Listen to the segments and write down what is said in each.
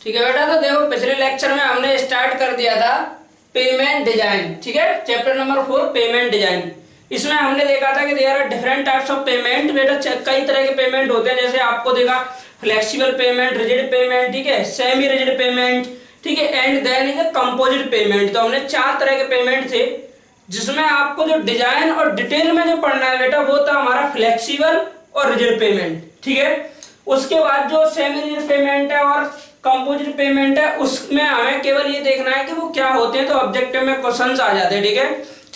ठीक है बेटा, तो देखो पिछले लेक्चर में हमने स्टार्ट कर दिया था पेमेंट डिजाइन। ठीक है, चैप्टर नंबर 4 पेमेंट डिजाइन। इसमें हमने देखा था कि there are different types of pavement. बेटा कई तरह के पेमेंट होते हैं, जैसे आपको देखा फ्लेक्सिबल पेमेंट, रिजिड पेमेंट, ठीक है, सेमी रिजिड पेमेंट, ठीक है, and then is composite pavement. तो हमने 4 तरह के पेमेंट थे, जिसमें आपको जो डिजाइन और डिटेल में जो पढ़ना है बेटा वो था हमारा फ्लेक्सिबल और रिजिड पेमेंट। ठीक है, उसके बाद जो सेमी रिजिड पेमेंट है और कंपोजिट पेमेंट है, उसमें हमें केवल ये देखना है कि वो क्या होते हैं। तो ऑब्जेक्टिव में क्वेश्चंस आ जाते हैं। ठीक है,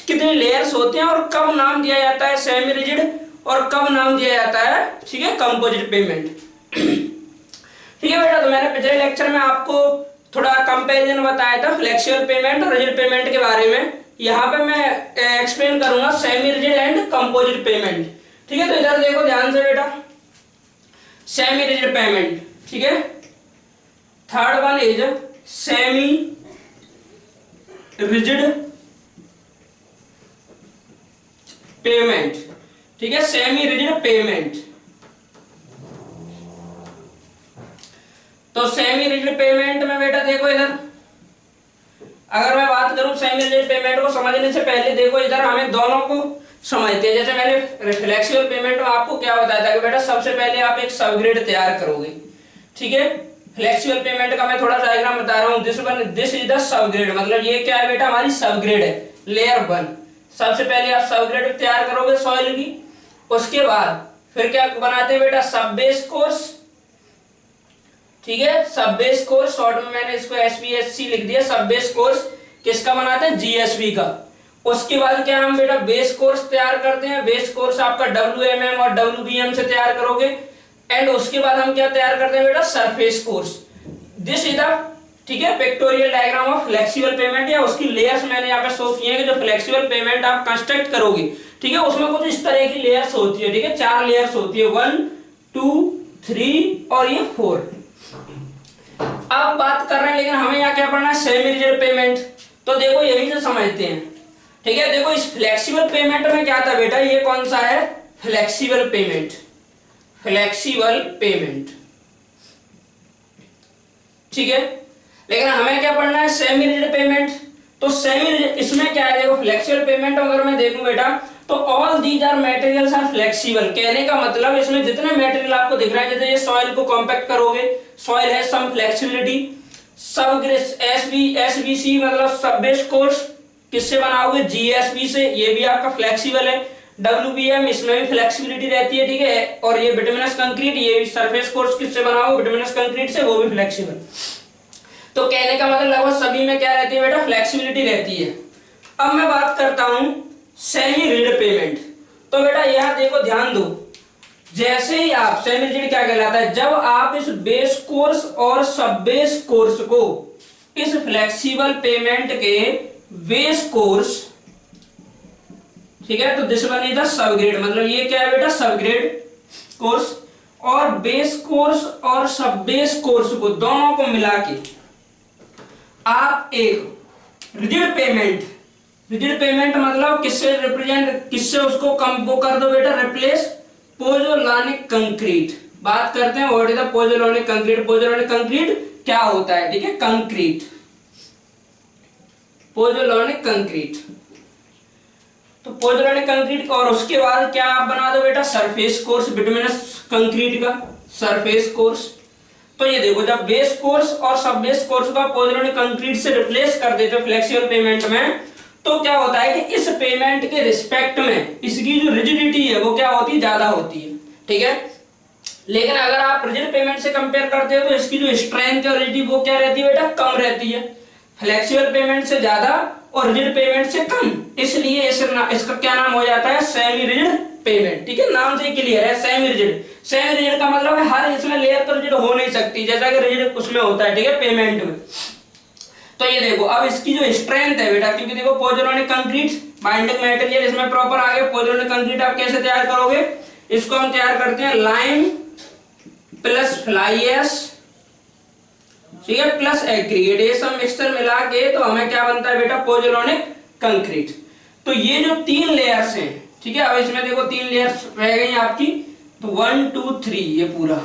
कितने लेयर्स होते हैं और कब नाम दिया जाता है सेमी रिजिड और कब नाम दिया जाता है, ठीक है, कंपोजिट पेमेंट। ठीक है बेटा, तो मैंने पिछले लेक्चर में आपको थोड़ा कंपैरिजन बताया था फ्लेक्सिबल पेमेंट और रिजिड पेमेंट के बारे में। यहाँ पे मैं एक्सप्लेन करूंगा semi rigid and composite pavement. ठीक है, तो इधर देखो ध्यान से बेटा, सेमी रिजिड पेमेंट। ठीक है, third one is semi rigid pavement. ठीक है, सेमी रिजिड पेमेंट। तो सेमी रिजिड पेमेंट में बेटा देखो इधर, अगर मैं बात करूं सेमी रिजिड पेमेंट को समझने से पहले देखो इधर हमें दोनों को समझते हैं। जैसे मैंने फ्लेक्सिबल पेमेंट में आपको क्या बताया था कि बेटा सबसे पहले आप एक सबग्रेड तैयार करोगे। ठीक है, फ्लेक्सिबल पेमेंट का मैं थोड़ा सा डायग्राम बता रहा हूं। दिस इज द सबग्रेड, मतलब ये क्या है बेटा, हमारी सबग्रेड है, लेयर 1। सबसे पहले आप सबग्रेड तैयार करोगे सॉइल की, उसके बाद फिर क्या बनाते हैं बेटा, सब बेस कोर्स। ठीक है, सब बेस कोर्स, शॉर्ट में मैंने इसको SBSC लिख दिया। सब बेस कोर्स किसका बनाते हैं, GSB का। उसके बाद क्या हम बेटा बेस कोर्स तैयार करते हैं। बेस कोर्स आपका WMM और WBM से तैयार करोगे। एंड उसके बाद हम क्या तैयार करते हैं बेटा, surface course. This is the, ठीक है, pictorial diagram of flexible payment, या उसकी लेयर्स मैंने यहाँ पे शो किए हैं कि जो फ्लेक्सिबल पेमेंट आप कंस्ट्रक्ट करोगे, ठीक है, उसमें कुछ इस तरह की लेयर्स होती है। ठीक है, 4 लेयर्स होती है, 1 2 3 और ये 4। अब बात कर रहे हैं, लेकिन हमें यहाँ क्या पढ़ना है, सेमी रिजिड पेमेंट। तो देखो यही से समझते हैं। ठीक है, देखो इस फ्लेक्सिबल पेमेंट में क्या था बेटा, ये कौन सा है, फ्लेक्सिबल पेमेंट। फ्लेक्सिबल पेमेंट, ठीक है, लेकिन हमें क्या पढ़ना है, सेमी रिजिड पेमेंट। तो सेमी रिजिड इसमें क्या है, देखो फ्लेक्सिबल पेमेंट अगर मैं देखूं बेटा, तो all these are materials are flexible. कहने का मतलब इसमें जितने मटेरियल आपको दिख रहे हैं, जैसे ये सॉइल को कॉम्पैक्ट करोगे, सॉइल है सम फ्लेक्सिबिलिटी। सब SBC मतलब सब बेस कोर्स किससे बनाओगे, GSB से, ये भी आपका फ्लेक्सिबल है। WBM इसमें भी फ्लेक्सिबिलिटी रहती है। ठीक है, और ये बिटुमिनस कंक्रीट, ये भी सरफेस कोर्स किससे बनाओगे, बिटुमिनस कंक्रीट से, वो भी फ्लेक्सिबल। तो कहने का मतलब लगभग सभी में क्या रहती है बेटा, फ्लेक्सिबिलिटी रहती है। अब मैं बात करता हूं सेमी रिजिड पेमेंट। तो बेटा यहां देखो ध्यान दो, जैसे ही आप सेमी रिजिड क्या कहलाता है, जब आप इस बेस कोर्स और सब बेस कोर्स को इस फ्लेक्सिबल पेमेंट के बेस कोर्स, ठीक है, तो this one is the subgrade, मतलब ये क्या है बेटा, सबग्रेड कोर्स, और बेस कोर्स और सब बेस कोर्स को दोनों को मिला के आप एक रिजिड पेमेंट मतलब किससे रिप्रेजेंट, किससे उसको वो कर दो बेटा, रिप्लेस पोजोलानिक कंक्रीट। बात करते हैं what is the पोजोलानिक concrete. पोजोलानिक concrete क्या होता है, ठीक है, कंक्रीट, पोजोलानिक कंक्रीट। तो पोजोलानिक कंक्रीट, और उसके बाद क्या आप बना दो बेटा, सरफेस कोर्स, बिटुमिनस कंक्रीट का सरफेस कोर्स। तो ये देखो, जब बेस कोर्स और सब बेस कोर्स का पोजोलानिक कंक्रीट से रिप्लेस कर देते हो फ्लेक्सिबल पेमेंट में, तो क्या होता है कि इस पेमेंट के रिस्पेक्ट में इसकी जो रिजिडिटी है वो क्या होती है, ज्यादा होती है। ठीक है, लेकिन अगर आप रिजिड पेमेंट से कंपेयर करते हो तो इसकी जो स्ट्रेंथ और रिजिडिटी वो क्या रहती है बेटा, कम रहती है। फ्लेक्सिबल पेमेंट से ज्यादा और रिजिड पेमेंट से कम, इसलिए इसका क्या नाम हो जाता है, सेमी रिजिड पेमेंट। ठीक है, नाम से क्लियर है, सेमी रिजिड। सेमी रिजिड का मतलब है हर इसमें लेयर तो रिजिड हो नहीं सकती, जैसा कि रिजिड उसमें होता है, ठीक है, पेमेंट में। तो ये देखो, अब इसकी जो स्ट्रेंथ है बेटा, क्योंकि देखो पोजोलानिक कंक्रीट बाइंडिंग मटेरियल इसमें प्रॉपर आ गया। पोजोलानिक कंक्रीट आप कैसे तैयार करोगे, इसको हम तैयार करते हैं लाइम प्लस फ्लाई एश, ठीक है, प्लस एग्रीगेट, ये सब मिक्सचर मिला के तो हमें क्या बनता है बेटा, पोजोलानिक कंक्रीट। तो ये जो 3 लेयर्स हैं, ठीक है, अब इसमें देखो 3 लेयर्स रह गई आपकी, तो 1 2 3 ये पूरा,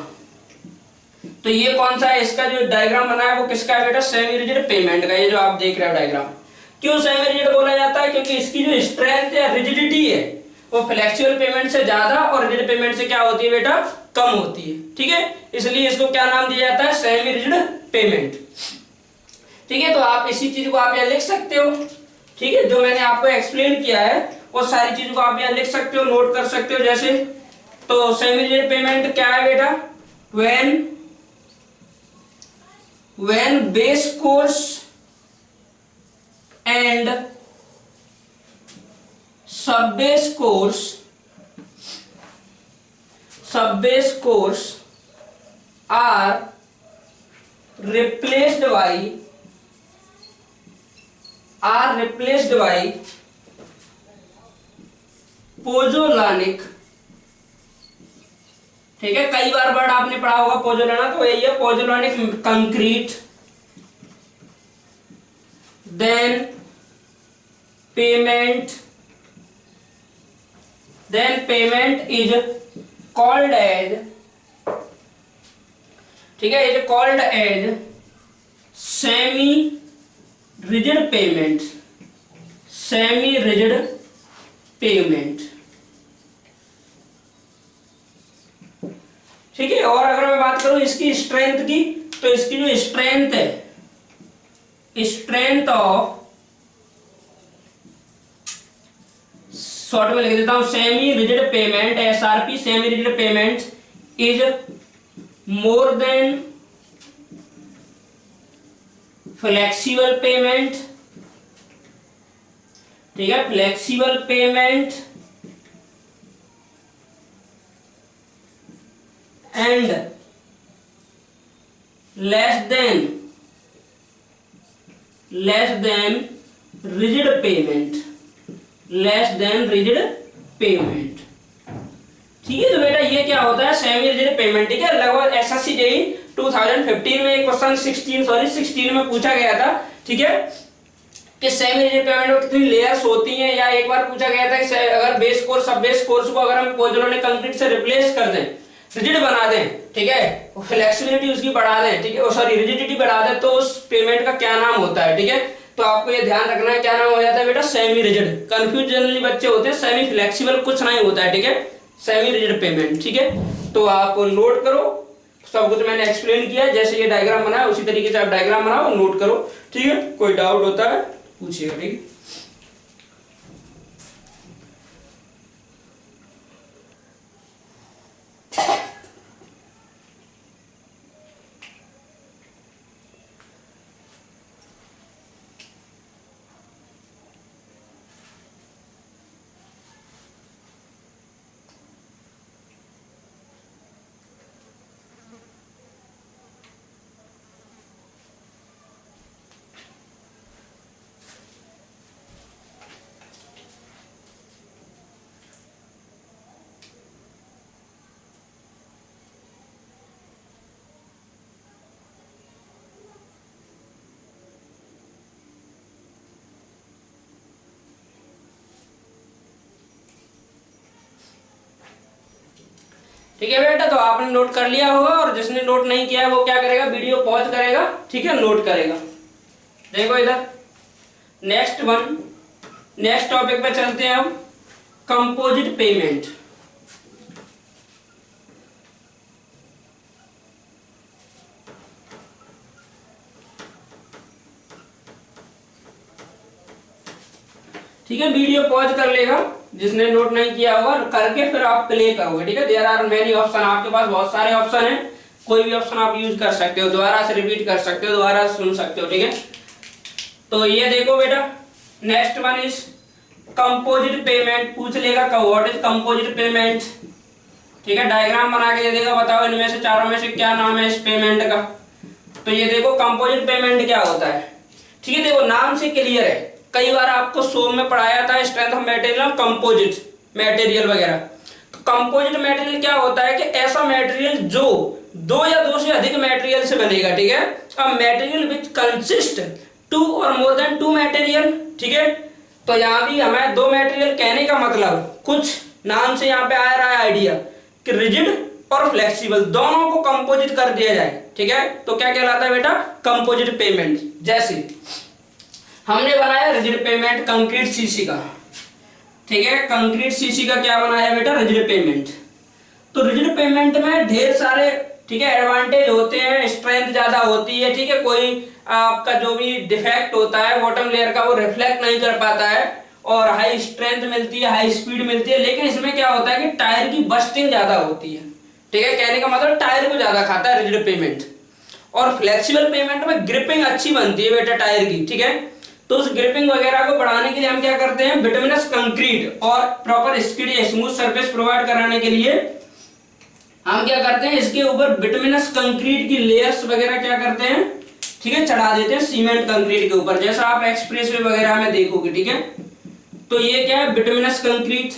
तो ये कौन सा है, इसका जो डायग्राम बना है वो किसका है बेटा, सेमी रिजिड पेमेंट का। ये जो आप देख रहे हो डायग्राम, क्यों सेमी रिजिड बोला जाता है, क्योंकि इसकी जो स्ट्रेंथ या रिजिडिटी है वो फ्लेक्सिबल पेमेंट से ज्यादा और रिजिड पेमेंट से क्या होती है बेटा, कम होती है। ठीक है, इसलिए इसको क्या नाम दिया जाता है, सेमी रिजिड पेमेंट। ठीक है, तो आप इसी चीज को आप यहाँ लिख सकते हो। ठीक है, जो मैंने आपको एक्सप्लेन किया है वो सारी चीजों को आप यहाँ लिख सकते हो, नोट कर सकते हो। जैसे तो सेमी रिजिड पेमेंट क्या है बेटा, when base course and sub-base course are replaced by pozzolanic। ठीक है, कई बार वर्ड आपने पढ़ा होगा पोजोलाना, तो यही है pozzolanic concrete. Then pavement is called as, ठीक है, is called as semi rigid pavement. Semi rigid pavement. ठीक है, और अगर मैं बात करूं इसकी स्ट्रेंथ की, तो इसकी जो स्ट्रेंथ है, स्ट्रेंथ ऑफ, शॉर्ट में लिख देता हूं, semi rigid payment, SRP semi rigid payment is more than flexible pavement. ठीक है, flexible pavement and less than rigid payment। ठीक है, तो बेटा ये क्या होता है, सेमी रिजिड पेमेंट। ठीक है, लगभग एसएससी जेईई 2015 में क्वेश्चन 16 में पूछा गया था। ठीक है, कि सेमी रिजिड पेमेंट में कितनी लेयर्स होती हैं, या एक बार पूछा गया था कि अगर बेस कोर्स सब बेस कोर्स को अगर हम पोजोलानिक कंक्रीट से रिप्लेस कर दें, रिजिड बना दें, ठीक है, फ्लेक्सिबिलिटी उसकी बढ़ा दें, ठीक है, सॉरी रिजिडिटी बढ़ा दें, तो उस पेमेंट का क्या नाम होता है। ठीक है, तो आपको ये ध्यान रखना है क्या नाम हो जाता है बेटा, सेमी रिजिड। कंफ्यूज जनरली बच्चे होते हैं, सेमी फ्लेक्सिबल कुछ नहीं होता है। ठीक है, सेमी रिजिड पेमेंट। ठीक है, तो आप नोट करो, सब कुछ मैंने एक्सप्लेन किया, जैसे ये डायग्राम बनाया उसी तरीके से आप डायग्राम बनाओ, नोट करो। ठीक है, कोई डाउट होता है पूछिएगा। ठीक है, ठीक है बेटा, तो आपने नोट कर लिया होगा, और जिसने नोट नहीं किया है वो क्या करेगा, वीडियो पॉज करेगा। ठीक है, नोट करेगा। देखो इधर नेक्स्ट टॉपिक पे चलते हैं हम, कंपोजिट पेमेंट। ठीक है, वीडियो पॉज कर लेगा, जिसने नोट नहीं किया होगा करके फिर आप प्ले करोगे। ठीक है, देयर आर मेनी ऑप्शन, आपके पास बहुत सारे ऑप्शन हैं, कोई भी ऑप्शन आप यूज कर सकते हो, दोबारा से रिपीट कर सकते हो, दोबारा सुन सकते हो। ठीक है, तो ये देखो बेटा, next one is composite payment. पूछ लेगा व्हाट इज कंपोजिट पेमेंट। ठीक है, डायग्राम बना के दे देगा, बताओ इनमें से चारों में से क्या नाम है इस पेमेंट का। तो ये देखो कंपोजिट पेमेंट क्या होता है। ठीक है, देखो नाम से क्लियर है, कई बार आपको शो में पढ़ाया था strength of material, composite material वगैरह। तो कंपोजिट मटेरियल क्या होता है कि ऐसा मटेरियल जो दो या दो से अधिक मटेरियल से बनेगा। ठीक है, a material which consist to और मोर देन टू मटेरियल। ठीक है, तो यहाँ भी हमें दो मटेरियल कहने का मतलब कुछ नाम से यहाँ पे आ रहा है आइडिया कि रिजिड और फ्लेक्सिबल दोनों को कंपोजिट कर दिया जाए, ठीक है, तो क्या कहलाता है बेटा, कंपोजिट पेमेंट। जैसे हमने बनाया रिजिड पेमेंट कंक्रीट सीसी का, ठीक है, कंक्रीट सीसी का क्या बनाया बेटा, रिजिड पेमेंट। तो रिजिड पेमेंट में ढेर सारे, ठीक है, एडवांटेज होते हैं, स्ट्रेंथ ज्यादा होती है, ठीक है, कोई आपका जो भी डिफेक्ट होता है बॉटम लेयर का वो रिफ्लेक्ट नहीं कर पाता है, और हाई स्ट्रेंथ मिलती है, हाई स्पीड मिलती है। लेकिन इसमें क्या होता है कि टायर की बस्टिंग ज्यादा होती है, ठीक है, कहने का मतलब टायर को ज्यादा खाता है रिजिड पेमेंट। और फ्लेक्सिबल पेमेंट में ग्रिपिंग अच्छी बनती है बेटा टायर की, ठीक है। तो उस ग्रिपिंग वगैरह को बढ़ाने के लिए हम क्या करते हैं, बिटुमिनस कंक्रीट और proper skid smooth surface provide कराने के लिए हम क्या करते हैं, इसके ऊपर बिटुमिनस कंक्रीट की लेयर्स वगैरह क्या करते हैं, ठीक है, चढ़ा देते हैं सीमेंट कंक्रीट के ऊपर, जैसा आप एक्सप्रेस वे वगैरह में देखोगे, ठीक है। तो ये क्या है, बिटुमिनस कंक्रीट,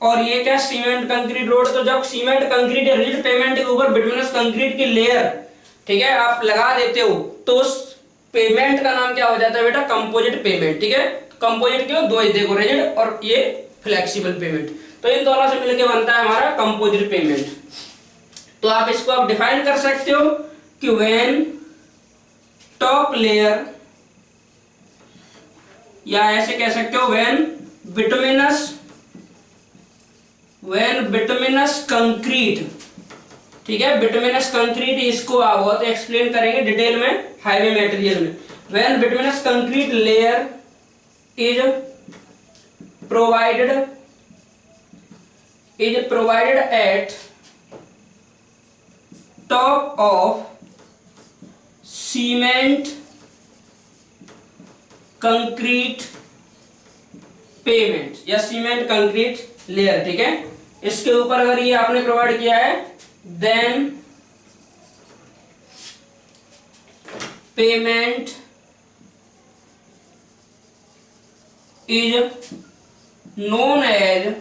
और ये क्या, सीमेंट कंक्रीट रोड। तो जब सीमेंट कंक्रीट या रिजिड पेमेंट के ऊपर बिटुमिनस कंक्रीट की लेयर, ठीक है, आप लगा देते हो, तो उस पेमेंट का नाम क्या हो जाता है बेटा, कंपोजिट पेमेंट, ठीक है। कंपोजिट क्यों, दो ही देखो, रिजिड और ये फ्लेक्सिबल पेमेंट, तो इन दोनों से मिलकर बनता है हमारा कंपोजिट पेमेंट। तो आप इसको आप डिफाइन कर सकते हो कि व्हेन टॉप लेयर, या ऐसे कह सकते हो व्हेन बिटुमिनस कंक्रीट, ठीक है, बिटुमिनस कंक्रीट, इसको आप बहुत एक्सप्लेन करेंगे डिटेल में हाईवे मटेरियल में। When bituminous concrete layer is provided at top of cement concrete pavement या सीमेंट कंक्रीट लेयर, ठीक है, इसके ऊपर अगर ये आपने प्रोवाइड किया है, then pavement is known as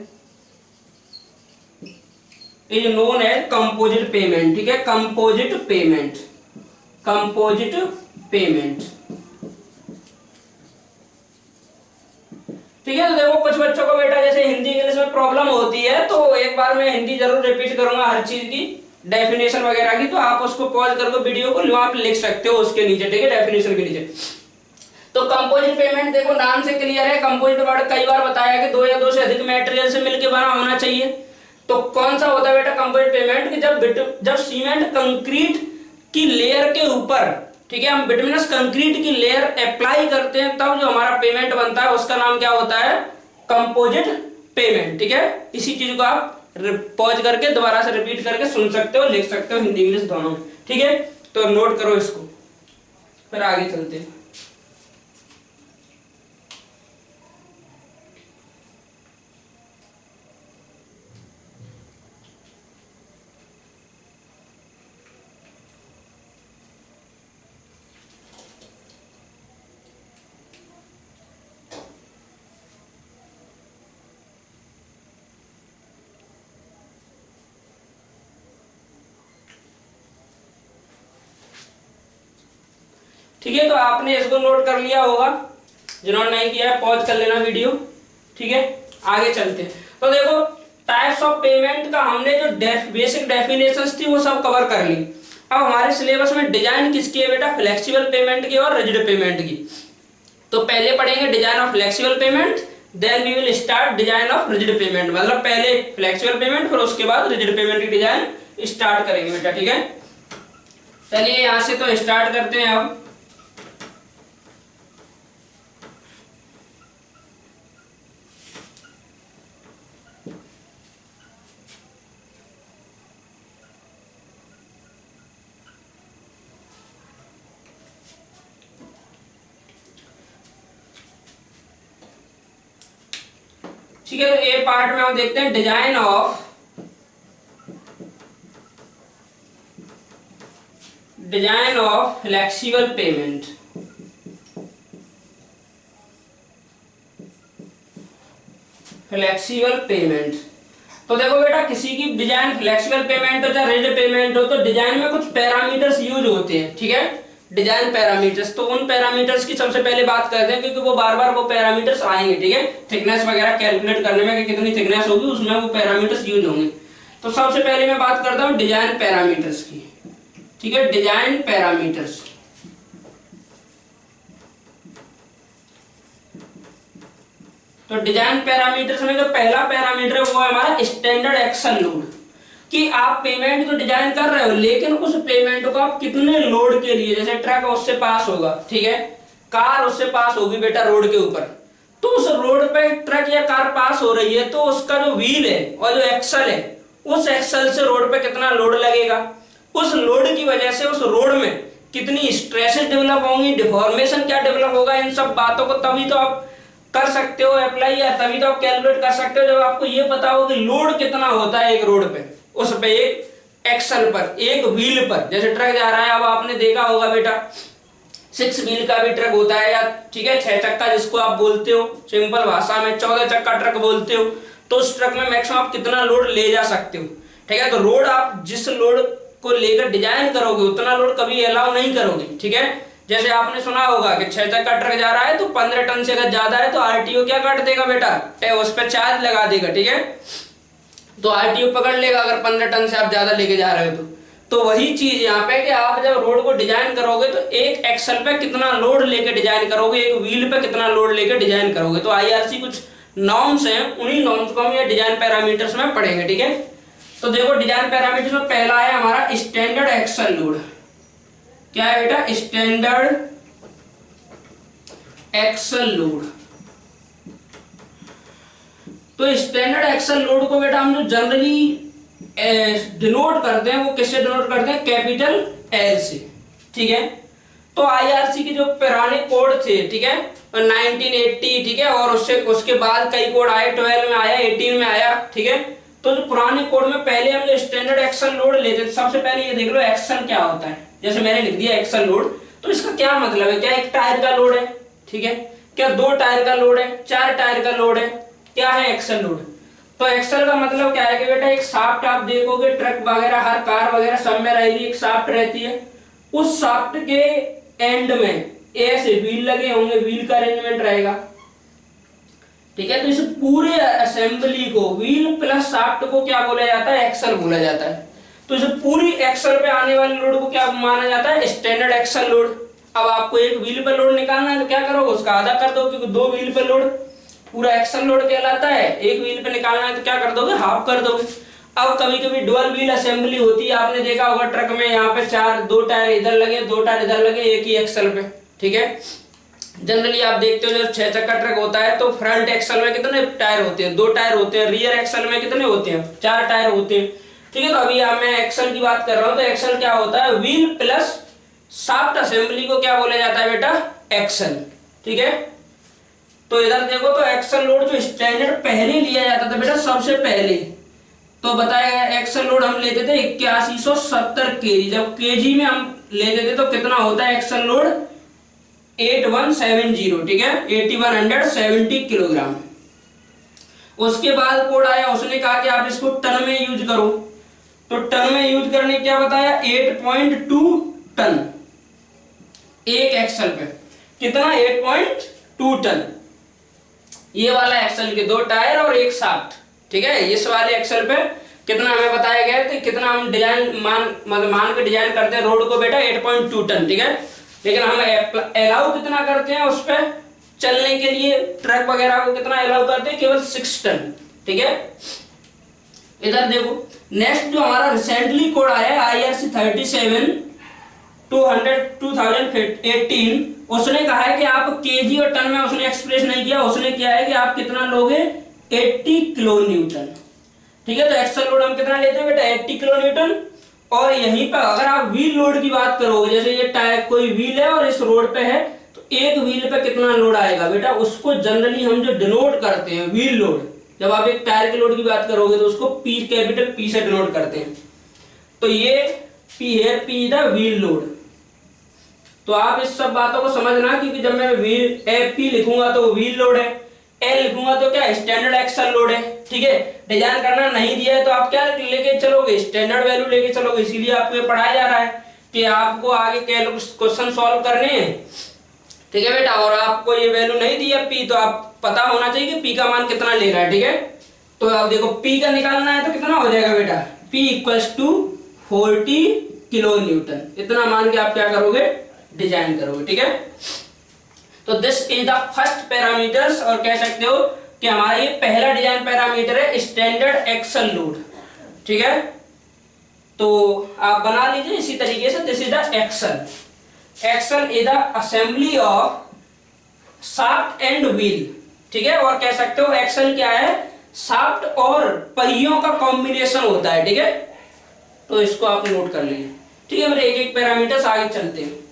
composite pavement, ठीक है, कंपोजिट पेमेंट। ठीक है। तो देखो कुछ बच्चों को बेटा जैसे हिंदी इंग्लिश में प्रॉब्लम होती है, तो एक बार मैं हिंदी जरूर रिपीट करूंगा हर चीज की डेफिनेशन वगैरह की, तो आप उसको पॉज करके वीडियो को वहां पे लिख सकते हो उसके नीचे, ठीक है, डेफिनेशन के नीचे। तो कंपोजिट पेमेंट देखो नाम से क्लियर है, कंपोजिट वर्ड कई बार बताया कि दो या दो से अधिक मटेरियल से मिलकर बना होना चाहिए। तो कौन सा होता है बेटा कंपोजिट पेमेंट, कि जब सीमेंट कंक्रीट की लेयर के ऊपर, ठीक है, हम बिटुमिनस कंक्रीट की लेयर अप्लाई करते हैं, तब जो हमारा पेमेंट बनता है उसका नाम क्या होता है, कंपोजिट पेमेंट, ठीक है। इसी चीज को आप पॉज करके दोबारा से रिपीट करके सुन सकते हो, लिख सकते हो हिंदी इंग्लिश दोनों में, ठीक है। तो नोट करो इसको, फिर आगे चलते हैं। ठीक है, तो आपने इसको नोट कर लिया होगा, जिन्होंने नहीं किया है पॉज कर लेना वीडियो, ठीक है। आगे चलते हैं। तो देखो टाइप्स ऑफ पेमेंट का हमने जो बेसिक डेफिनेशंस थी वो सब कवर कर ली। अब हमारे सिलेबस में डिजाइन किसकी है बेटा, फ्लेक्सिबल पेमेंट की और रिजिड पेमेंट की। तो पहले पढ़ेंगे design of flexible pavement, then we will start design of rigid pavement, मतलब पहले फ्लेक्सिबल पेमेंट फिर उसके बाद रिजिड पेमेंट की डिजाइन स्टार्ट करेंगे बेटा, ठीक है। चलिए यहां से तो स्टार्ट करते हैं अब। ठीक है, तो ए पार्ट में हम देखते हैं डिजाइन ऑफ फ्लेक्सिबल पेमेंट। तो देखो बेटा किसी की डिजाइन फ्लेक्सिबल पेमेंट हो चाहे रिजिड पेमेंट हो, तो डिजाइन में कुछ पैरामीटर्स यूज होते हैं, ठीक है, डिजाइन पैरामीटर्स। तो उन पैरामीटर्स की सबसे पहले बात करते हैं, क्योंकि वो बार बार वो पैरामीटर्स आएंगे, ठीक है, थिकनेस वगैरह कैलकुलेट करने में कि कितनी थिकनेस होगी उसमें वो पैरामीटर्स यूज होंगे। तो सबसे पहले मैं बात करता हूं डिजाइन पैरामीटर्स की, ठीक है, डिजाइन पैरामीटर्स। तो डिजाइन पैरामीटर्स में जो पहला पैरामीटर है वो है हमारा स्टैंडर्ड एक्शन लोड, कि आप पेमेंट तो डिजाइन कर रहे हो लेकिन उस पेमेंट को आप कितने लोड के लिए, जैसे ट्रक उससे पास होगा, ठीक है, कार उससे पास होगी बेटा रोड के ऊपर, तो उस रोड पे ट्रक या कार पास हो रही है तो उसका जो व्हील है और जो एक्सल है, उस एक्सल से रोड पे कितना लोड लगेगा, उस लोड की वजह से उस रोड में कितनी स्ट्रेसेस डेवलप होंगी, डिफॉर्मेशन क्या डेवलप होगा, इन सब बातों को तभी तो आप कर सकते हो अप्लाई, या तभी तो आप कैलकुलेट कर सकते हो जब आपको ये पता हो कि लोड कितना होता है एक रोड पे, उस पे एक एक्सल पर, एक व्हील पर। जैसे ट्रक जा रहा है, अब आपने देखा होगा बेटा 6 व्हील का भी ट्रक होता है, या ठीक है 6 चक्का जिसको आप बोलते हो सिंपल भाषा में 14 चक्का ट्रक बोलते हो, तो उस ट्रक में मैक्सिमम आप कितना लोड ले जा सकते हो, ठीक है। तो रोड आप जिस लोड को लेकर डिजाइन करोगे उतना लोड कभी अलाउ नहीं करोगे, ठीक है। जैसे आपने सुना होगा कि 6 चक्का ट्रक जा रहा है तो 15 टन से अगर ज्यादा है तो आरटीओ क्या काट देगा बेटा, उस पर चार्ज लगा देगा, ठीक है। तो आरटीओ पकड़ लेगा अगर 15 टन से आप ज्यादा लेके जा रहे हो तो वही चीज यहाँ पे कि आप जब रोड को डिजाइन करोगे तो एक एक्सल पे कितना लोड लेके डिजाइन करोगे, एक व्हील पे कितना लोड लेके डिजाइन करोगे। तो आईआरसी कुछ नॉर्म्स हैं, उन्हीं नॉर्म्स को हम ये डिजाइन पैरामीटर्स में पढ़ेंगे, ठीक है। तो देखो डिजाइन पैरामीटर्स में पहला है हमारा स्टैंडर्ड एक्सल लोड। क्या है बेटा, स्टैंडर्ड एक्सल लोड। तो स्टैंडर्ड एक्सल लोड को बेटा हम जो जनरली डिनोट करते हैं वो किससे डिनोट करते हैं, कैपिटल एल से, ठीक है। तो आईआरसी के जो पुराने कोड थे, ठीक है, 1980, ठीक है, और उसके बाद कई कोड आए, 12 में आया, 18 में आया, ठीक है। तो जो पुराने कोड में पहले हम जो स्टैंडर्ड एक्सल लोड लेते थे, सबसे पहले ये देख लो एक्सल क्या होता है। जैसे मैंने लिख दिया एक्सल लोड, तो इसका क्या मतलब है, क्या एक टायर का लोड है, ठीक है, क्या 2 टायर का लोड है, 4 टायर का लोड है, क्या है एक्सल लोड। तो एक्सल का मतलब क्या है कि बेटा एक शाफ्ट आप देखोगे ट्रक वगैरह हर कार वगैरह सब में रहेगी, एक शाफ्ट रहती है, उस शाफ्ट के एंड में ऐसे व्हील लगे होंगे, व्हील का अरेंजमेंट रहेगा, ठीक है। तो इस पूरे असेंबली को व्हील प्लस शाफ्ट को क्या बोला जाता है, एक्सल बोला जाता है। तो इस पूरी एक्सल पे आने वाले लोड को क्या माना जाता है, स्टैंडर्ड एक्सल लोड। अब आपको एक व्हील पर लोड निकालना है तो क्या करोगे, उसका आधा कर दो, क्योंकि 2 व्हील पर लोड पूरा एक्सल लोड कहलाता है, एक व्हील पे निकालना है तो क्या कर दोगे, हाफ कर दोगे। अब कभी कभी डुअल व्हील असेंबली होती है, आपने देखा होगा ट्रक में यहाँ पे 2 टायर इधर लगे, 2 टायर इधर लगे एक ही एक्सल पे, ठीक है। जनरली आप देखते हो जब 6 चक्का ट्रक होता है तो फ्रंट एक्सल में कितने टायर होते हैं, 2 टायर होते हैं, रियर एक्सल में कितने होते हैं, 4 टायर होते हैं, ठीक है। तो अभी मैं एक्सल की बात कर रहा हूँ, तो एक्सल क्या होता है, व्हील प्लस शाफ्ट असेंबली को क्या बोला जाता है बेटा, एक्सल, ठीक है। तो इधर देखो, तो एक्सल लोड जो स्टैंडर्ड पहले लिया जाता था बेटा सबसे पहले, तो बताया गया एक्सल लोड हम लेते थे 8170 केजी, जब केजी में हम लेते थे तो कितना होता है एक्सल लोड 8170, ठीक है, 8170 किलोग्राम। उसके बाद कोड आया, उसने कहा कि आप इसको टन में यूज करो, तो टन में यूज करने क्या बताया, 8.2 टन एक एक्सल पे, कितना 8.2 टन। ये वाला एक्सल के 2 टायर और एक शाफ्ट, ठीक है। इस वाले एक्सल पे कितना हमें बताया गया था, कितना हम डिजाइन मान के डिजाइन करते हैं रोड को बेटा 8.2 टन, ठीक है। लेकिन हम अलाउ कितना करते हैं उस पे चलने के लिए, ट्रक वगैरह को कितना अलाउ करते हैं, केवल 6 टन, ठीक है। इधर देखो नेक्स्ट जो हमारा रिसेंटली कोड आया है आईआरसी 37-2018, उसने कहा है कि आप केजी और टन में उसने एक्सप्रेस नहीं किया, उसने किया है कि आप कितना लोगे 80 किलो न्यूटन, ठीक है। तो एक्सल लोड हम कितना लेते हैं बेटा 80 किलो न्यूटन। और यहीं पर अगर आप व्हील लोड की बात करोगे, जैसे ये टायर कोई व्हील है और इस रोड पे है, तो एक व्हील पे कितना लोड आएगा बेटा, उसको जनरली हम जो डिनोट करते हैं व्हील लोड, जब आप एक टायर के लोड की बात करोगे तो उसको पी, कैपिटल पी से डिनोट करते हैं। तो ये पी है, पी द व्हील लोड। तो आप इस सब बातों को समझना, क्योंकि जब मैं व्हील पी लिखूंगा तो व्हील लोड है, एल लिखूंगा तो क्या स्टैंडर्ड एक्सल लोड है, ठीक है। डिजाइन करना नहीं दिया है तो आप क्या लेके चलोगे, स्टैंडर्ड वैल्यू लेके चलोगे। इसीलिए आपको ये पढ़ाया जा रहा है कि आपको आगे क्वेश्चन सॉल्व करने हैं, ठीक है बेटा। और आपको ये वैल्यू नहीं दी है पी, तो आप पता होना चाहिए कि पी का मान कितना लेना है, ठीक है। तो अब देखो P का निकालना है तो कितना हो जाएगा बेटा, P equals to 40 kilo newton. इतना मान के आप क्या करोगे, डिजाइन करोगे। ठीक है, तो this is the first parameters, और कह सकते हो कि हमारा ये पहला डिजाइन पैरामीटर है स्टैंडर्ड एक्सल लोड। ठीक है, तो आप बना लीजिए इसी तरीके से। This is the axle, axle is the assembly of shaft and wheel. ठीक है, और कह सकते हो एक्सल क्या है, शाफ्ट और पहियों का कॉम्बिनेशन होता है। ठीक है, तो इसको आप नोट कर लीजिए। ठीक है, मेरे एक एक पैरामीटर्स आगे चलते हैं।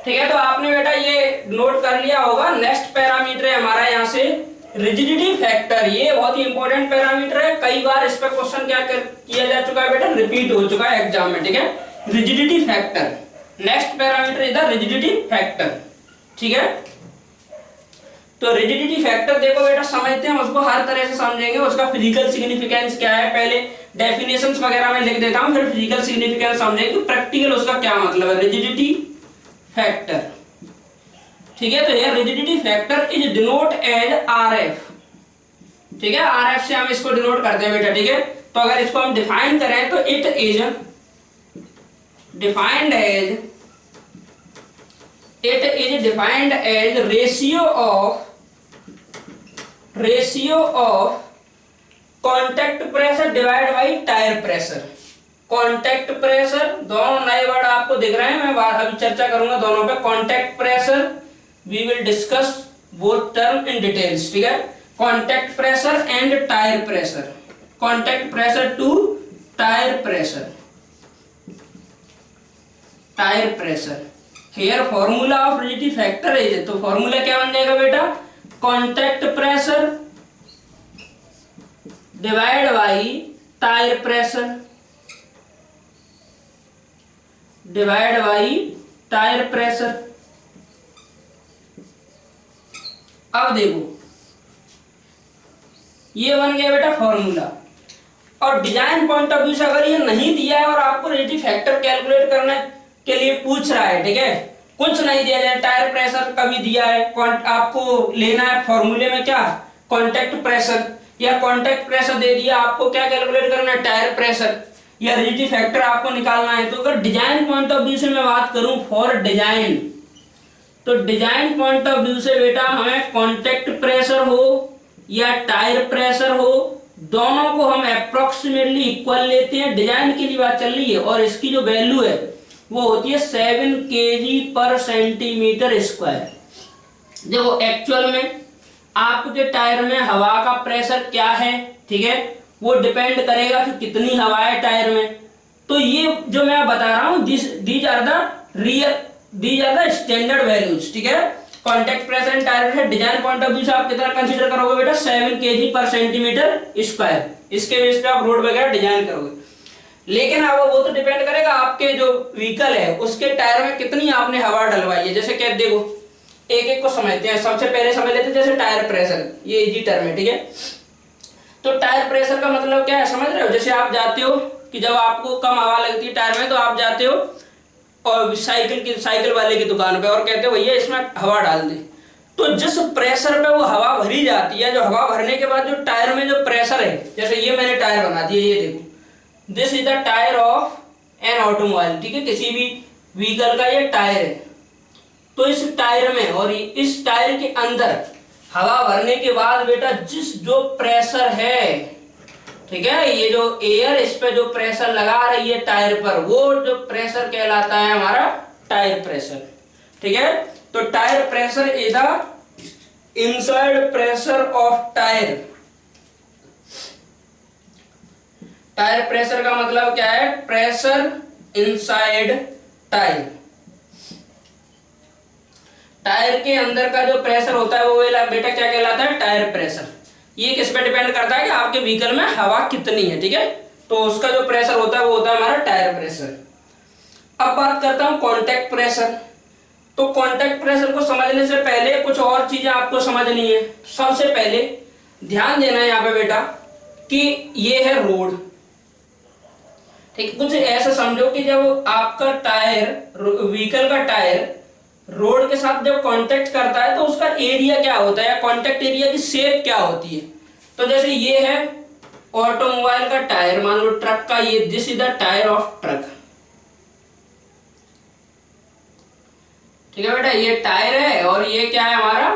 ठीक है, तो आपने बेटा ये नोट कर लिया होगा। नेक्स्ट पैरामीटर है हमारा यहाँ से रिजिडिटी फैक्टर। ये बहुत ही इंपॉर्टेंट पैरामीटर है, कई बार इस पर क्वेश्चन किया जा चुका है बेटा, रिपीट हो चुका है एग्जाम में। ठीक है, rigidity factor, next parameter is the rigidity factor. ठीक है, तो रिजिडिटी फैक्टर देखो बेटा, समझते हैं उसको, हर तरह से समझेंगे। उसका फिजिकल सिग्निफिकेंस क्या है, पहले डेफिनेशंस वगैरह में लिख देता हूं, फिर फिजिकल सिग्निफिकेंस समझेंगे, प्रैक्टिकल उसका क्या मतलब है, रिजिडिटी फैक्टर। ठीक है, तो ये rigidity factor is denote as RF. ठीक है, आरएफ से हम इसको डिनोट करते हैं बेटा। ठीक है, तो अगर इसको हम डिफाइन करें तो it is defined as ratio of contact pressure divide by tyre pressure. Contact pressure, दोनों नए वर्ड आपको दिख रहे हैं, मैं अभी चर्चा करूंगा दोनों पे। Contact pressure, we will discuss both term in details. ठीक है, contact pressure and tyre pressure, contact pressure to tyre pressure, tyre pressure. Here formula of rigidity factor is, तो फॉर्मूला क्या बन जाएगा बेटा, contact pressure divide by tyre pressure, divide by tyre pressure. अब देखो ये बन गया बेटा फॉर्मूला। और डिजाइन पॉइंट ऑफ व्यू से अगर ये नहीं दिया है और आपको रिजिडिटी फैक्टर कैलकुलेट करने के लिए पूछ रहा है, ठीक है, कुछ नहीं दिया जाए, टायर प्रेशर का भी दिया है, आपको लेना है फॉर्मूले में क्या, कांटेक्ट प्रेशर, या कांटेक्ट प्रेशर दे दिया, आपको क्या कैलकुलेट करना है, टायर प्रेशर या रिजिडिटी फैक्टर आपको निकालना है। तो अगर डिजाइन पॉइंट ऑफ व्यू से मैं बात करूं फॉर डिजाइन, तो डिजाइन पॉइंट ऑफ व्यू से बेटा हमें कांटेक्ट प्रेशर हो या टायर प्रेशर हो, दोनों को हम अप्रोक्सीमेटली इक्वल लेते हैं। डिजाइन की लिए बात चल रही है, और इसकी जो वैल्यू है वो होती है 7 kg पर सेंटीमीटर स्क्वायर। देखो एक्चुअल में आपके टायर में हवा का प्रेशर क्या है, ठीक है, वो डिपेंड करेगा कि कितनी हवा है टायर में। तो ये जो मैं बता रहा हूं, these are the standard values. ठीक है, contact pressure and tyre pressure design point of view से आप कितना कंसीडर करोगे बेटा, 7 kg पर सेंटीमीटर स्क्वायर। इसके बेस पे आप रोड वगैरह डिजाइन करोगे। लेकिन अब वो तो डिपेंड करेगा आपके जो व्हीकल है उसके टायर में कितनी आपने हवा डलवाई है। जैसे क्या, देखो एक एक को समझते हैं। सबसे पहले समझ लेते हैं जैसे टायर प्रेशर, ये इजी टर्म है। ठीक है, तो टायर प्रेशर का मतलब क्या है समझ रहे हो। जैसे आप जाते हो कि जब आपको कम हवा लगती है टायर में, तो आप जाते हो और साइकिल वाले की दुकान पे और कहते हो भैया इसमें हवा डाल दे। तो जिस प्रेशर पे वो हवा भरी जाती है, जो हवा भरने के बाद जो टायर में जो प्रेशर है, जैसे ये मैंने टायर बना दिया, ये देखो, this is the tyre of an automobile. ठीक है, किसी भी व्हीकल का ये टायर है। तो इस टायर में और इस टायर के अंदर हवा भरने के बाद बेटा जो प्रेशर है, ठीक है, ये जो एयर इस पे जो प्रेशर लगा रही है टायर पर, वो जो प्रेशर कहलाता है हमारा टायर प्रेशर। ठीक है, तो tyre pressure is the inside pressure of tyre tyre pressure का मतलब क्या है? Pressure inside tyre. टायर के अंदर का जो प्रेशर होता है वो बेटा क्या कहलाता है? Tyre pressure. ये किस पे डिपेंड करता है कि आपके व्हीकल में हवा कितनी है, ठीक है। तो उसका जो प्रेशर होता है वो होता है हमारा टायर प्रेशर। अब बात करता हूं कांटेक्ट प्रेशर। तो कांटेक्ट प्रेशर को समझने से पहले कुछ और चीजें आपको समझनी है। सबसे पहले ध्यान देना है यहाँ पे बेटा कि ये है रोड, ठीक। कुछ ऐसा समझो कि जब आपका टायर, व्हीकल का टायर रोड के साथ जब कांटेक्ट करता है तो उसका एरिया क्या होता है, या कांटेक्ट एरिया की शेप क्या होती है। तो जैसे ये है ऑटोमोबाइल का टायर, मान लो ट्रक का, ये this is the tyre of truck, ठीक है बेटा। ये टायर है और ये क्या है हमारा,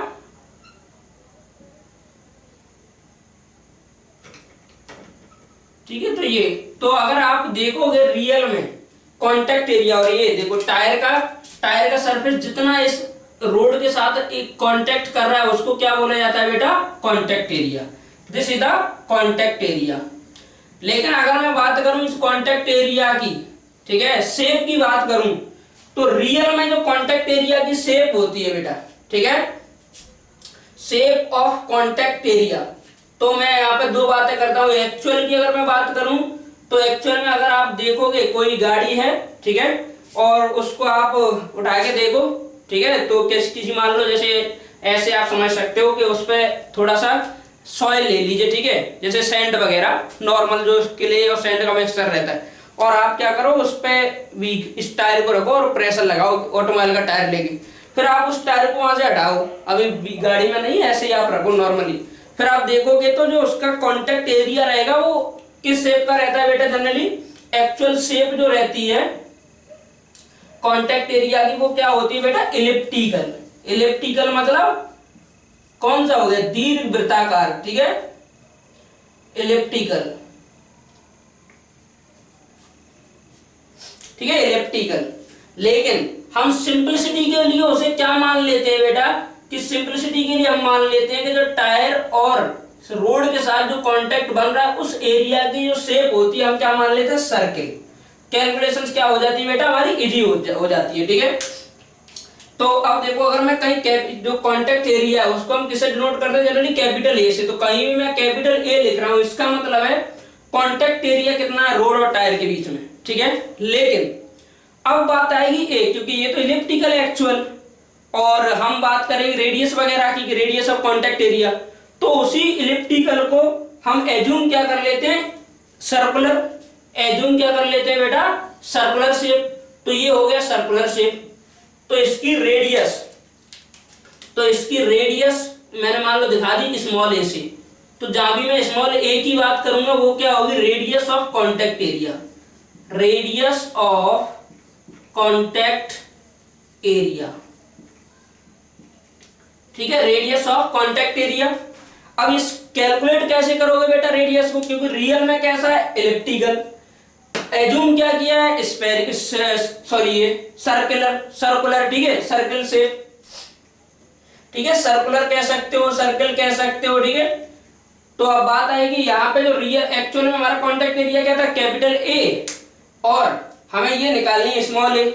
ठीक है। तो ये, तो अगर आप देखोगे रियल में कांटेक्ट एरिया, और ये देखो टायर का सरफेस जितना इस रोड के साथ एक कांटेक्ट कर रहा है उसको क्या बोला जाता है बेटा? Contact area. This is the contact area. लेकिन अगर मैं बात करूं इस कांटेक्ट एरिया की, ठीक है, शेप की बात करूं, तो रियल में जो कांटेक्ट एरिया की शेप होती है बेटा, ठीक है, शेप ऑफ कांटेक्ट एरिया, तो मैं यहाँ पे दो बातें करता हूँ। एक्चुअल की अगर मैं बात करूं तो एक्चुअल में अगर आप देखोगे कोई गाड़ी है, ठीक है, और उसको आप उठा के देखो, ठीक है, तो किसी मान लो जैसे ऐसे आप समझ सकते हो कि उस पर थोड़ा सा सॉइल ले लीजिए, ठीक है, जैसे सैंड वगैरह, नॉर्मल जो क्ले और सैंड का मिक्सचर रहता है, और आप क्या करो उस पर इस टायर को रखो और प्रेशर लगाओ ऑटोमोबाइल का टायर लेके, फिर आप उस टायर को वहां से हटाओ, अभी गाड़ी में नहीं, ऐसे ही आप रखो नॉर्मली, फिर आप देखोगे तो जो उसका कांटेक्ट एरिया रहेगा वो किस शेप का रहता है बेटा? जनरली एक्चुअल शेप जो रहती है कांटेक्ट एरिया की वो क्या होती है बेटा? इलिप्टिकल। इलिप्टिकल मतलब कौन सा हो गया? दीर्घ वृत्ताकार, ठीक है, इलिप्टिकल, ठीक है, इलिप्टिकल। लेकिन हम सिंपलिसिटी के लिए उसे क्या मान लेते हैं बेटा? कि सिंपलिसिटी के लिए हम मान लेते हैं कि जो टायर और रोड के साथ जो कांटेक्ट बन रहा है उस एरिया की जो शेप होती है हम क्या मान लेते हैं? सर्किल। कैलकुलेशंस क्या हो जाती है बेटा? हमारी इजी हो जाती है, ठीक है। तो अब देखो, अगर मैं कहीं जो कांटेक्ट एरिया है उसको हम किससे डिनोट करते हैं? जनरली कैपिटल ए से। तो कहीं भी मैं कैपिटल ए लिख रहा हूं, इसका मतलब है कांटेक्ट एरिया कितना है रोड और टायर के बीच में, ठीक है। लेकिन अब बात आएगी ए, क्योंकि ये तो इलिप्टिकल है एक्चुअल, और हम बात करेंगे रेडियस वगैरह की, रेडियस ऑफ कांटेक्ट एरिया, तो उसी इलिप्टिकल को हम एज्यूम क्या कर लेते हैं? सर्कुलर। एज्यूम क्या कर लेते हैं बेटा? Circular shape. तो ये हो गया सर्कुलर शेप। तो इसकी रेडियस मैंने मान लो दिखा दी स्मॉल ए से, तो जहां भी मैं स्मॉल ए की बात करूंगा वो क्या होगी? Radius of contact area. Radius of contact area, ठीक है, रेडियस ऑफ कांटेक्ट एरिया। अब इस कैलकुलेट कैसे करोगे बेटा रेडियस को? क्योंकि रियल में कैसा है? इलिप्टिकल। एज्यूम क्या किया है? सर्कुलर, ठीक है, सर्कल से, ठीक है, सर्कुलर कह सकते हो, सर्कल कह सकते हो, ठीक है। तो अब बात आएगी यहाँ पे जो रियल एक्चुअल में हमारा कांटेक्ट एरिया क्या था? कैपिटल ए, और हमें ये निकालनी है स्मॉल ए।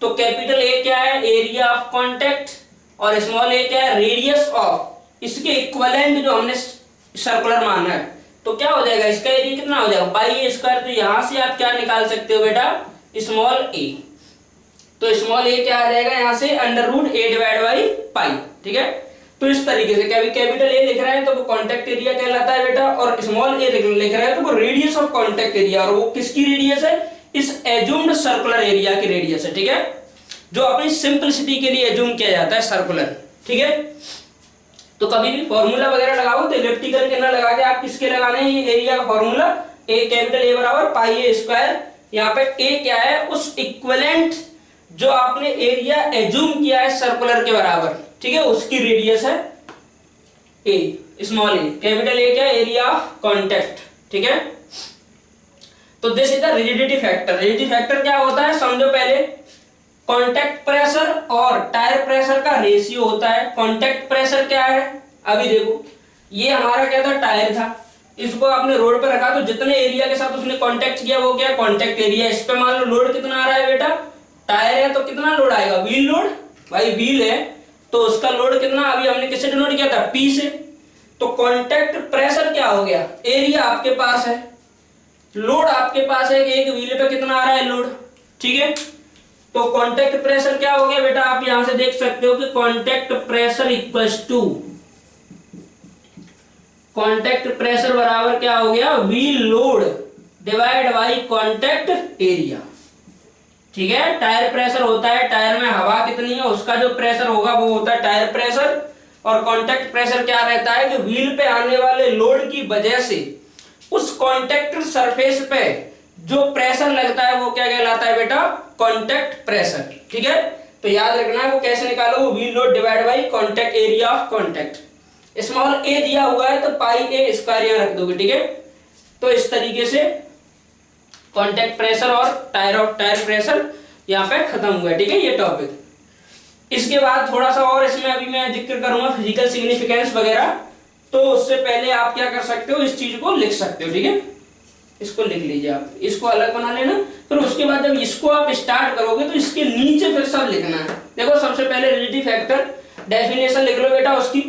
तो कैपिटल ए क्या है? एरिया ऑफ कांटेक्ट, और स्मॉल ए क्या है? रेडियस ऑफ, इसके इक्विवेलेंट जो हमने सर्कुलर माना है। तो क्या हो जाएगा? इसका एरिया कितना हो जाएगा? Pi a square. तो यहां से आप क्या निकाल सकते हो बेटा? Small a. तो स्मॉल ए क्या आ जाएगा यहां से? Under root a divide by pi, ठीक है। तो इस तरीके से कैपिटल ए लिख रहे हैं तो वो कांटेक्ट एरिया कहलाता है बेटा, और स्मॉल ए लिख रहे हैं तो वो रेडियस ऑफ कांटेक्ट एरिया, और वो किसकी रेडियस है? इस एज्यूम्ड सर्कुलर एरिया की रेडियस है, ठीक है, जो अपनी सिंपलिसिटी के लिए एज्यूम किया जाता है सर्कुलर, ठीक है। तो कभी भी फॉर्मूला वगैरह लगाओ तो इलिप्टिकल के ना लगा के आप किसके लगाने हैं? ये एरिया का फॉर्मूला, ए कैपिटल ए बराबर पाई ए स्क्वायर। यहाँ पे ए क्या है? उस इक्विवेलेंट जो आपने एरिया एज्यूम किया है सर्कुलर के बराबर, ठीक है, उसकी रेडियस है ए, स्मॉल ए। कैपिटल ए क्या है? एरिया ऑफ कांटेक्ट, ठीक है। तो this is the rigidity factor. Rigidity factor क्या होता है समझो पहले। कांटेक्ट प्रेशर और टायर प्रेशर का रेशियो होता है। कांटेक्ट प्रेशर क्या है? अभी देखो, ये हमारा क्या था? टायर था। इसको आपने रोड पे रखा तो जितने एरिया के साथ उसने कांटेक्ट किया वो क्या है, कांटेक्ट एरिया। इस पे मान लो लोड कितना आ रहा है बेटा, टायर है तो कितना लोड आएगा, व्हील लोड, भाई व्हील है तो उसका लोड कितना, अभी हमने किससे डिनोट किया था, पी से। तो कांटेक्ट प्रेशर क्या हो गया, एरिया आपके पास है, लोड आपके पास है कि एक व्हील पे कितना आ रहा है लोड, ठीक है। तो कांटेक्ट प्रेशर क्या हो गया बेटा, आप यहां से देख सकते हो कि contact pressure equals to, contact pressure बराबर क्या हो गया, wheel load divide by contact area, ठीक है। टायर प्रेशर होता है, टायर में हवा कितनी है उसका जो प्रेशर होगा वो होता है टायर प्रेशर, और कांटेक्ट प्रेशर क्या रहता है कि व्हील पे आने वाले लोड की वजह से उस कांटेक्ट सरफेस पे जो प्रेशर लगता है वो क्या कहलाता है बेटा, कांटेक्ट प्रेशर, ठीक है। तो याद रखना है वो कैसे निकालो, वो wheel load divide by contact area of contact. Small a दिया हुआ है तो पाई ए स्क्वायर यहां रख दोगे, ठीक है। तो इस तरीके से कांटेक्ट प्रेशर और टायर प्रेशर यहाँ पे खत्म हुआ है, ठीक है ये टॉपिक। इसके बाद थोड़ा सा और इसमें अभी मैं जिक्र करूंगा फिजिकल सिग्निफिकेंस वगैरह, तो उससे पहले आप क्या कर सकते हो, इस चीज को लिख सकते हो, ठीक है। इसको लिख लीजिए आप, इसको अलग बना लेना, फिर उसके बाद जब इसको आप स्टार्ट करोगे तो इसके नीचे फिर सब लिखना है। देखो सबसे पहले रिलेटिव फैक्टर डेफिनेशन लिख लो बेटा, उसकी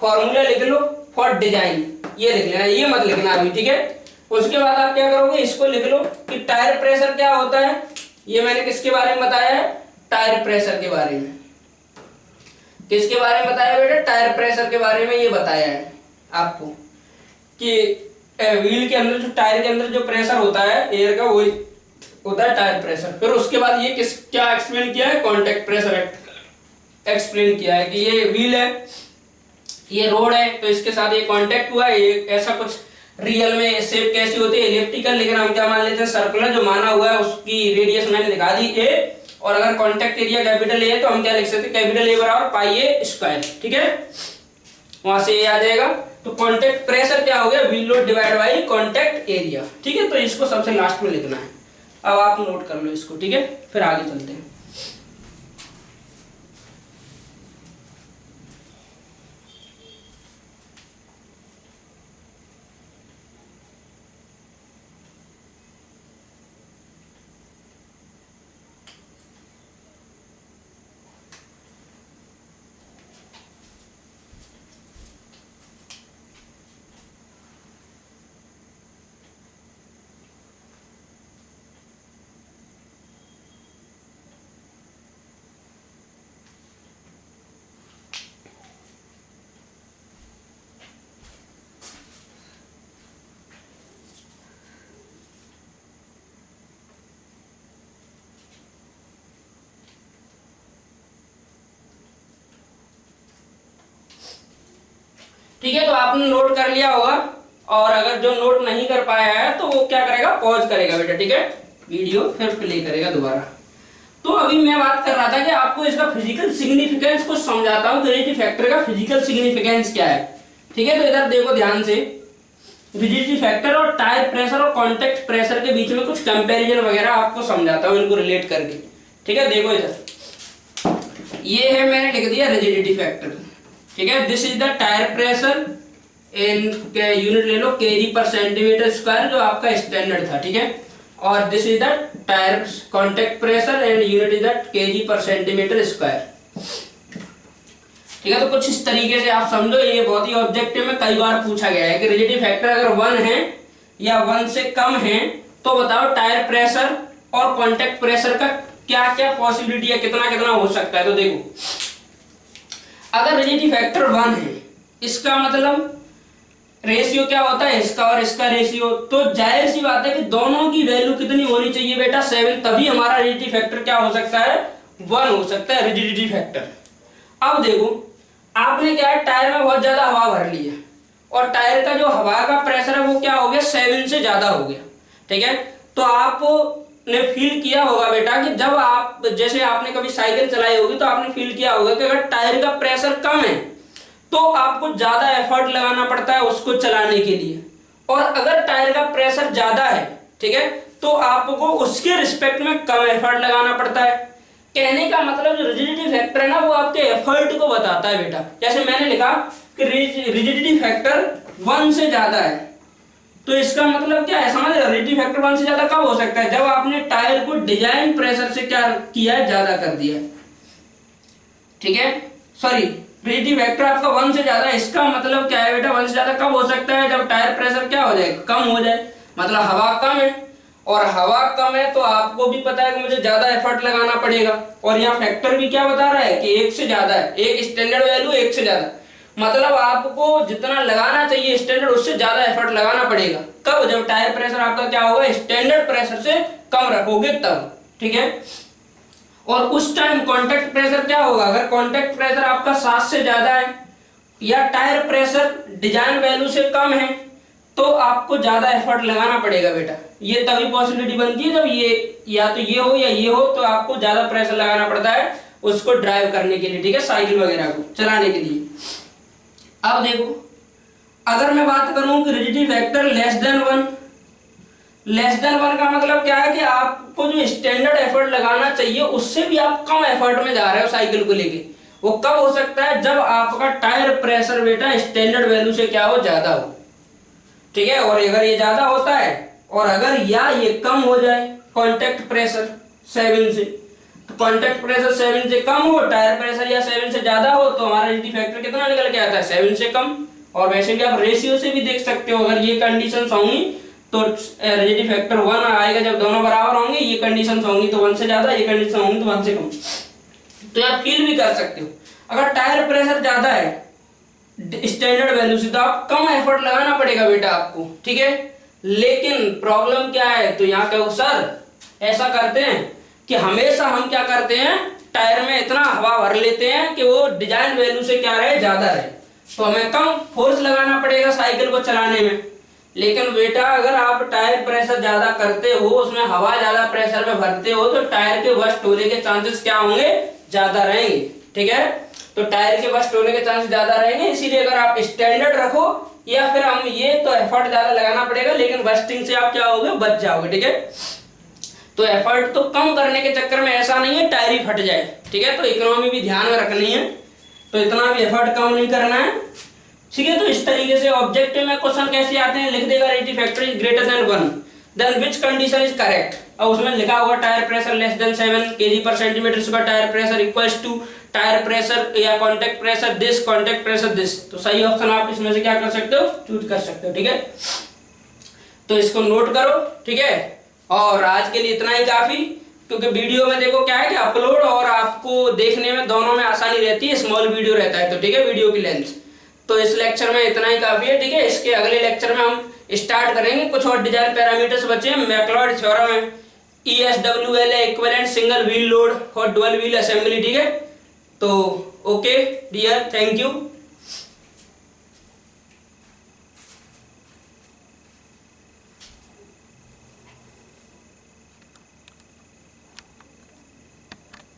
फॉर्मूला लिख लो फॉर डिजाइन, ये लिख लेना, ये मत लिखना अभी, ठीक है। उसके बाद आप क्या करोगे, इसको लिख लो कि टायर प्रेशर क्या होता है, ये मैंने किसके बारे में बताया है, टायर प्रेशर के बारे में। किसके बारे में बताया बेटा, टायर प्रेशर के बारे में ये बताया है आपको कि व्हील के अंदर जो टायर के अंदर जो प्रेशर होता है एयर का, वही होता है टायर प्रेशर। फिर उसके बाद ये क्या एक्सप्लेन किया है, कांटेक्ट प्रेशर एक्सप्लेन किया है कि ये व्हील है, ये रोड है, तो इसके साथ ये कांटेक्ट हुआ है, ये ऐसा कुछ रियल में शेप कैसी होती है, इलिप्टिकल, लेकिन हम क्या मान लेते हैं सर्कुलर, जो माना हुआ है उसकी रेडियस मैंने दिखा दी ए, और अगर कांटेक्ट एरिया कैपिटल ए है तो हम क्या लिख सकते हैं, कैपिटल ए बराबर पाई ए स्क्वायर, ठीक है, वहां से ये आ जाएगा। तो कांटेक्ट प्रेशर क्या हो गया, wheel load divide by contact area, ठीक है। तो इसको सबसे लास्ट में लिखना है, अब आप नोट कर लो इसको, ठीक है, फिर आगे चलते हैं। ठीक है, तो आपने नोट कर लिया होगा, और अगर जो नोट नहीं कर पाया है तो वो क्या करेगा, पॉज करेगा बेटा, ठीक है, वीडियो फिर प्ले करेगा दोबारा। तो अभी मैं बात कर रहा था कि आपको इसका फिजिकल सिग्निफिकेंस को समझाता हूं, रिजिडिटी फैक्टर का फिजिकल सिग्निफिकेंस क्या है, ठीक है। तो इधर देखो ध्यान से, रिजिडिटी फैक्टर और टायर प्रेशर और कांटेक्ट प्रेशर के बीच में कुछ कंपैरिजन वगैरह आपको समझाता हूं इनको रिलेट करके, ठीक है। देखो इधर ये है, मैंने लिख दिया रिजिडिटी फैक्टर, ठीक है। This is the tyre pressure in unit ले लो केजी पर सेंटीमीटर स्क्वायर, जो आपका स्टैंडर्ड था, ठीक है। और this is the tyre contact pressure and unit is the KG पर सेंटीमीटर स्क्वायर, ठीक है। तो कुछ इस तरीके से आप समझो, ये बहुत ही ऑब्जेक्टिव में कई बार पूछा गया है कि रिजिडिटी फैक्टर अगर 1 है या 1 से कम है तो बताओ टायर प्रेशर और कांटेक्ट प्रेशर का क्या क्या पॉसिबिलिटी है, कितना कितना हो सकता है। तो देखो अगर रिजिडिटी फैक्टर 1 है, इसका मतलब रेशियो क्या होता है, इसका और इसका रेशियो, तो जाहिर सी बात है कि दोनों की वैल्यू कितनी होनी चाहिए बेटा, 7, तभी हमारा रिजिडिटी फैक्टर क्या हो सकता है, 1 हो सकता है रिजिडिटी फैक्टर। अब देखो आपने क्या है, टायर में बहुत ज्यादा हवा भर ली है और टायर का जो हवा का प्रेशर है वो क्या हो गया, 7 से ज्यादा हो गया, ठीक है। तो आपने फील किया होगा बेटा कि जब आप, जैसे आपने कभी साइकिल चलाई होगी तो आपने फील किया होगा कि अगर टायर का प्रेशर कम है तो आपको ज्यादा एफर्ट लगाना पड़ता है उसको चलाने के लिए, और अगर टायर का प्रेशर ज्यादा है, ठीक है, तो आपको उसके रिस्पेक्ट में कम एफर्ट लगाना पड़ता है। कहने का मतलब जो रिजिडिटी फैक्टर है ना, वो आपके एफर्ट को बताता है बेटा। जैसे मैंने लिखा कि रिजिडिटी फैक्टर 1 से ज्यादा है, तो इसका मतलब क्या है समझ रहे हो, रिजिडिटी फैक्टर 1 से ज्यादा कब हो सकता है, जब आपने टायर को डिजाइन प्रेशर से क्या किया है, ज्यादा कर दिया, ठीक है। सॉरी, रिजिडिटी फैक्टर आपका 1 से ज्यादा है, इसका मतलब क्या है बेटा, 1 से ज्यादा कब हो सकता है, जब टायर प्रेशर क्या हो जाए, कम हो जाए, मतलब हवा कम है, और हवा कम है तो आपको भी पता है कि मुझे ज्यादा एफर्ट लगाना पड़ेगा, और यहाँ फैक्टर भी क्या बता रहा है कि 1 से ज्यादा है, एक स्टैंडर्ड वैल्यू 1 से ज्यादा, मतलब आपको जितना लगाना चाहिए स्टैंडर्ड उससे ज्यादा एफर्ट लगाना पड़ेगा, कब, जब टायर प्रेशर आपका क्या होगा, स्टैंडर्ड प्रेशर से कम रखोगे तब, ठीक है। और उस टाइम कांटेक्ट प्रेशर क्या होगा, अगर कांटेक्ट प्रेशर आपका 7 से ज्यादा है या टायर प्रेशर डिजाइन वैल्यू से कम है, तो आपको ज्यादा एफर्ट लगाना पड़ेगा बेटा, ये तभी पॉसिबिलिटी बनती है जब ये या तो ये हो या ये हो, तो आपको ज्यादा प्रेशर लगाना पड़ता है उसको ड्राइव करने के लिए, ठीक है, साइकिल वगैरह को चलाने के लिए। अब देखो, अगर मैं बात करूं कि rigidity factor less than 1, less than 1 का मतलब क्या है कि आपको जो स्टैंडर्ड एफर्ट लगाना चाहिए उससे भी आप कम एफर्ट में जा रहे हो साइकिल को लेके, वो कब हो सकता है, जब आपका टायर प्रेशर बेटा स्टैंडर्ड वैल्यू से क्या हो, ज्यादा हो, ठीक है। और अगर ये ज्यादा होता है और अगर या ये कम हो जाए कांटेक्ट प्रेशर 7 से, तो कांटेक्ट प्रेशर 7 से कम हो, टायर प्रेशर या 7 से ज्यादा हो, तो हमारा रिजिडिटी फैक्टर कितना निकल के आता है, 7 से कम। और वैसे भी आप रेशियो से भी देख सकते हो, अगर ये कंडीशंस होंगी तो रिजिडिटी फैक्टर 1 आएगा जब दोनों बराबर होंगे, ये कंडीशंस होंगी तो 1 से ज्यादा, ये कंडीशन होंगी तो 1 से कम। तो आप फील भी कर सकते हो, अगर टायर प्रेशर ज्यादा है स्टैंडर्ड वैल्यू से तो आप कम एफर्ट लगाना पड़ेगा बेटा आपको, ठीक है। लेकिन प्रॉब्लम क्या है, तो यहाँ कहो सर ऐसा करते हैं कि हमेशा हम क्या करते हैं, टायर में इतना हवा भर लेते हैं कि वो डिजाइन वैल्यू से क्या रहे, ज्यादा रहे, तो हमें कम फोर्स लगाना पड़ेगा साइकिल को चलाने में। लेकिन बेटा अगर आप टायर प्रेशर ज्यादा करते हो, उसमें हवा ज्यादा प्रेशर में भरते हो, तो टायर के बस्ट होने के चांसेस क्या होंगे, ज्यादा रहेंगे, ठीक है। तो टायर के बस्ट होने के चांसेस ज्यादा रहेंगे, इसीलिए अगर आप स्टैंडर्ड रखो या फिर हम ये तो एफर्ट ज्यादा लगाना पड़ेगा, लेकिन बस्टिंग से आप क्या होगे, बच जाओगे, ठीक है। तो एफर्ट तो कम करने के चक्कर में ऐसा नहीं है टायर ही फट जाए, ठीक है, तो इकोनॉमी भी ध्यान में रखनी है, तो इतना भी एफर्ट कम नहीं करना है, ठीक है। तो इस तरीके से ऑब्जेक्टिव में क्वेश्चन कैसे आते हैं, लिख देगा rigidity factor is greater than 1, then which condition is correct, और उसमें लिखा होगा tyre pressure less than 7 kg per centimeter square, tyre pressure equals to tyre pressure या contact pressure this, contact pressure this, तो सही ऑप्शन आप इसमें से क्या कर सकते हो, चूज कर सकते हो, ठीक है। तो इसको नोट करो, ठीक है। और आज के लिए इतना ही काफी, क्योंकि वीडियो में देखो क्या है कि अपलोड और आपको देखने में दोनों में आसानी रहती है, स्मॉल वीडियो रहता है, तो ठीक है, वीडियो की लेंथ। तो इस लेक्चर में इतना ही काफी है, ठीक है। इसके अगले लेक्चर में हम स्टार्ट करेंगे, कुछ और डिजाइन पैरामीटर्स बचे हैं, मैक्लॉड थ्योरम है, ESWL है, इक्विवेलेंट सिंगल व्हील लोड और डुअल व्हील असेंबली, ठीक है। तो ओके डियर, थैंक यू।